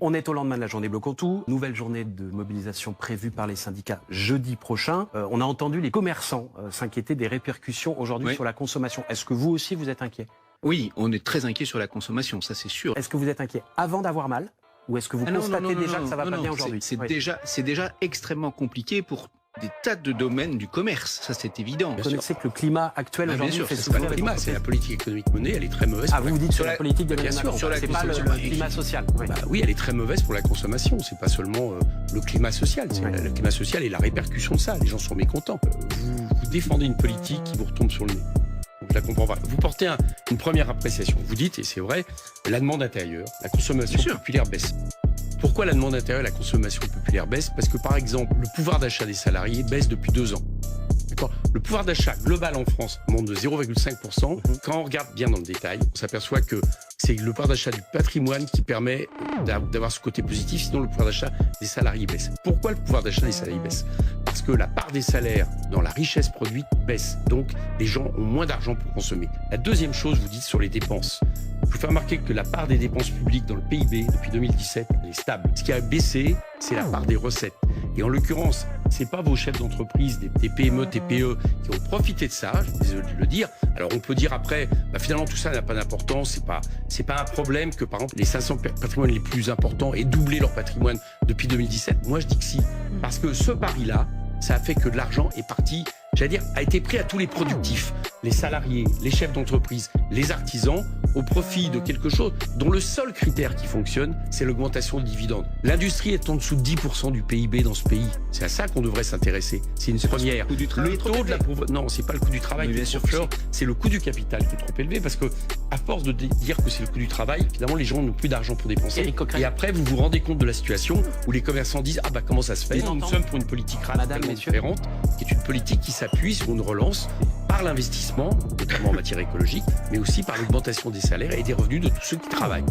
On est au lendemain de la journée Bloquons Tout. Nouvelle journée de mobilisation prévue par les syndicats jeudi prochain. On a entendu les commerçants s'inquiéter des répercussions aujourd'hui sur la consommation. Est-ce que vous aussi vous êtes inquiet? Oui, on est très inquiet sur la consommation, ça c'est sûr. Est-ce que vous êtes inquiet avant d'avoir mal? Ou est-ce que vous constatez déjà que ça va pas bien aujourd'hui? C'est déjà extrêmement compliqué pour des tas de domaines du commerce, ça c'est évident. Vous connaissez que le climat actuel aujourd'hui fait c'est pas souffrir le climat, c'est la politique économique menée, elle est très mauvaise. Ah, vous dites sur la politique de bien sûr, sur la c'est pas le climat social. Oui. Bah oui, elle est très mauvaise pour la consommation. C'est pas seulement le climat social. Le climat social et la répercussion de ça. Les gens sont mécontents. Vous défendez une politique qui vous retombe sur le nez. Donc, je la comprends pas. Vous portez une première appréciation. Vous dites, et c'est vrai, la demande intérieure, la consommation populaire baisse. Pourquoi la demande intérieure et la consommation populaire baisse? Parce que, par exemple, le pouvoir d'achat des salariés baisse depuis 2 ans. Le pouvoir d'achat global en France monte de 0,5%. Quand on regarde bien dans le détail, on s'aperçoit que c'est le pouvoir d'achat du patrimoine qui permet d'avoir ce côté positif, sinon le pouvoir d'achat des salariés baisse. Pourquoi le pouvoir d'achat des salariés baisse? Parce que la part des salaires dans la richesse produite baisse. Donc, les gens ont moins d'argent pour consommer. La deuxième chose, vous dites sur les dépenses. Je vous fais remarquer que la part des dépenses publiques dans le PIB depuis 2017, elle est stable. Ce qui a baissé, c'est la part des recettes. Et en l'occurrence, c'est pas vos chefs d'entreprise, des PME, TPE, qui ont profité de ça, je suis désolé de le dire. Alors on peut dire après, finalement tout ça n'a pas d'importance, c'est pas un problème que par exemple les 500 patrimoines les plus importants aient doublé leur patrimoine depuis 2017. Moi je dis que si, parce que ce pari-là, ça a fait que de l'argent est parti, j'allais dire, a été pris à tous les productifs, les salariés, les chefs d'entreprise, les artisans, au profit de quelque chose dont le seul critère qui fonctionne, c'est l'augmentation de dividendes. L'industrie est en dessous de 10% du PIB dans ce pays. C'est à ça qu'on devrait s'intéresser. C'est une première. Le taux de la pauvreté, non, c'est pas le coût du travail qui est trop fort, c'est le coût du capital qui est trop élevé parce que, à force de dire que c'est le coût du travail, finalement, les gens n'ont plus d'argent pour dépenser. Et après, vous vous rendez compte de la situation où les commerçants disent, comment ça se fait? Nous sommes pour une politique radicalement différente, qui est une politique qui s'appuie sur une relance par l'investissement, notamment en matière écologique, mais aussi par l'augmentation des salaires et des revenus de tous ceux qui travaillent.